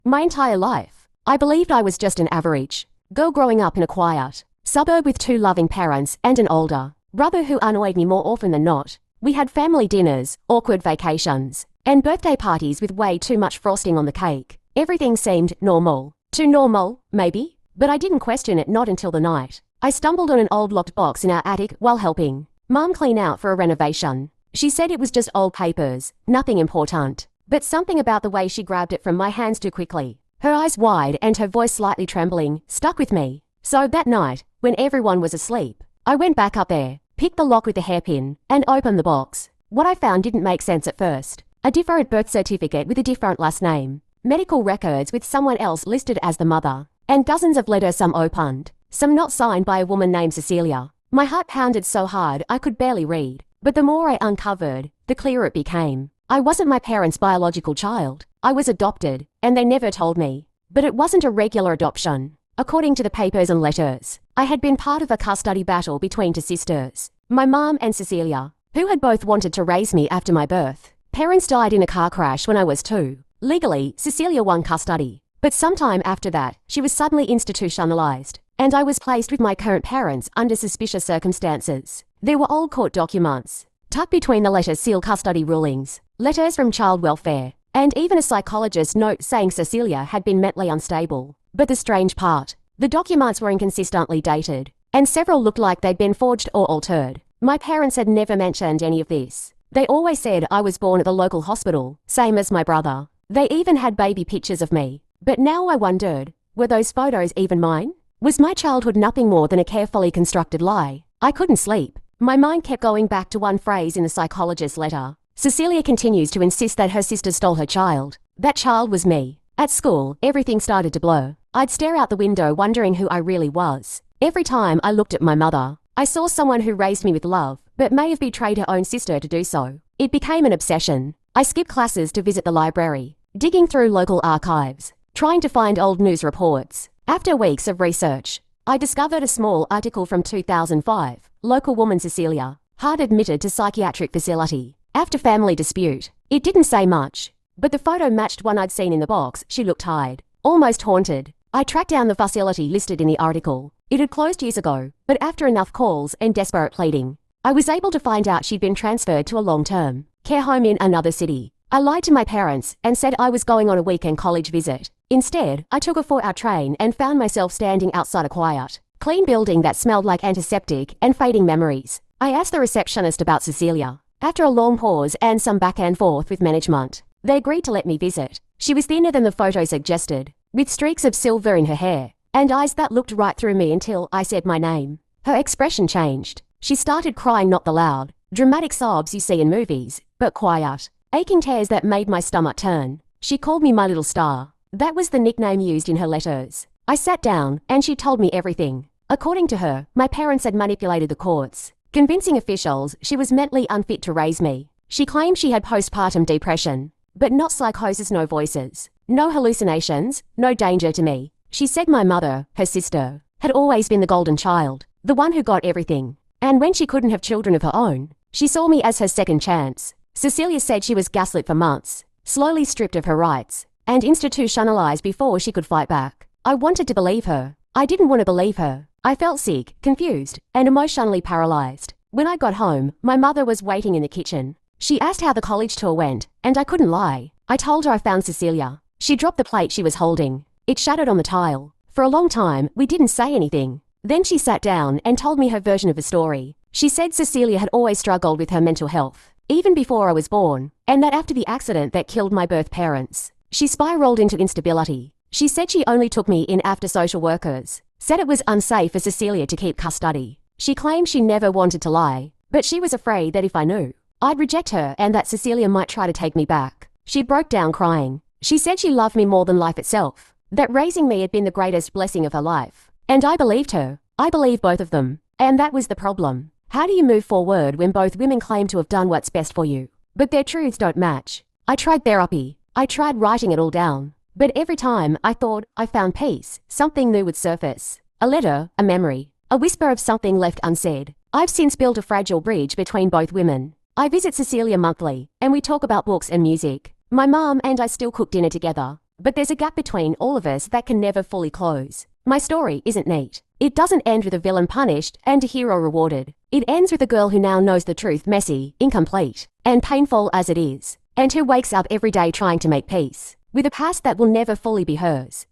My entire life, I believed I was just an average girl growing up in a quiet suburb with two loving parents and an older brother who annoyed me more often than not. We had family dinners, awkward vacations, and birthday parties with way too much frosting on the cake. Everything seemed normal. Too normal, maybe? But I didn't question it not until the night I stumbled on an old locked box in our attic while helping Mum clean out for a renovation. She said it was just old papers, nothing important. But something about the way she grabbed it from my hands too quickly, her eyes wide and her voice slightly trembling, stuck with me. So that night, when everyone was asleep, I went back up there, picked the lock with the hairpin, and opened the box. What I found didn't make sense at first. A different birth certificate with a different last name, medical records with someone else listed as the mother, and dozens of letters, some opened, some not signed by a woman named Cecilia. My heart pounded so hard I could barely read. But the more I uncovered, the clearer it became. I wasn't my parents' biological child. I was adopted, and they never told me. But it wasn't a regular adoption. According to the papers and letters, I had been part of a custody battle between two sisters, my mom and Cecilia, who had both wanted to raise me after my birth. Parents died in a car crash when I was 2. Legally, Cecilia won custody. But sometime after that, she was suddenly institutionalized, and I was placed with my current parents under suspicious circumstances. There were old court documents, tucked between the letters, sealed custody rulings, letters from child welfare, and even a psychologist's note saying Cecilia had been mentally unstable. But the strange part, the documents were inconsistently dated, and several looked like they'd been forged or altered. My parents had never mentioned any of this. They always said I was born at the local hospital, same as my brother. They even had baby pictures of me. But now I wondered, were those photos even mine? Was my childhood nothing more than a carefully constructed lie? I couldn't sleep. My mind kept going back to one phrase in the psychologist's letter. Cecilia continues to insist that her sister stole her child. That child was me. At school, everything started to blur. I'd stare out the window wondering who I really was. Every time I looked at my mother, I saw someone who raised me with love, but may have betrayed her own sister to do so. It became an obsession. I skipped classes to visit the library, digging through local archives, trying to find old news reports. After weeks of research, I discovered a small article from 2005. Local woman Cecilia, hard admitted to psychiatric facility after family dispute. It didn't say much, but the photo matched one I'd seen in the box. She looked tired, almost haunted. I tracked down the facility listed in the article. It had closed years ago, but after enough calls and desperate pleading, I was able to find out she'd been transferred to a long-term care home in another city. I lied to my parents and said I was going on a weekend college visit. Instead, I took a 4-hour train and found myself standing outside a quiet, clean building that smelled like antiseptic and fading memories. I asked the receptionist about Cecilia. After a long pause and some back and forth with management, they agreed to let me visit. She was thinner than the photo suggested, with streaks of silver in her hair, and eyes that looked right through me until I said my name. Her expression changed. She started crying, not the loud, dramatic sobs you see in movies, but quiet, aching tears that made my stomach turn. She called me my little star. That was the nickname used in her letters. I sat down, and she told me everything. According to her, my parents had manipulated the courts, convincing officials she was mentally unfit to raise me. She claimed she had postpartum depression, but not psychosis, no voices, no hallucinations, no danger to me. She said my mother, her sister, had always been the golden child, the one who got everything. And when she couldn't have children of her own, she saw me as her second chance. Cecilia said she was gaslit for months, slowly stripped of her rights, and institutionalized before she could fight back. I wanted to believe her. I didn't want to believe her. I felt sick, confused, and emotionally paralyzed. When I got home, my mother was waiting in the kitchen. She asked how the college tour went, and I couldn't lie. I told her I found Cecilia. She dropped the plate she was holding. It shattered on the tile. For a long time, we didn't say anything. Then she sat down and told me her version of the story. She said Cecilia had always struggled with her mental health, even before I was born, and that after the accident that killed my birth parents, she spiraled into instability. She said she only took me in after social workers said it was unsafe for Cecilia to keep custody. She claimed she never wanted to lie, but she was afraid that if I knew, I'd reject her and that Cecilia might try to take me back. She broke down crying. She said she loved me more than life itself, that raising me had been the greatest blessing of her life. And I believed her. I believed both of them. And that was the problem. How do you move forward when both women claim to have done what's best for you, but their truths don't match? I tried therapy. I tried writing it all down. But every time I thought I found peace, something new would surface. A letter, a memory, a whisper of something left unsaid. I've since built a fragile bridge between both women. I visit Cecilia monthly, and we talk about books and music. My mom and I still cook dinner together, but there's a gap between all of us that can never fully close. My story isn't neat. It doesn't end with a villain punished and a hero rewarded. It ends with a girl who now knows the truth, messy, incomplete, and painful as it is, and who wakes up every day trying to make peace with a past that will never fully be hers.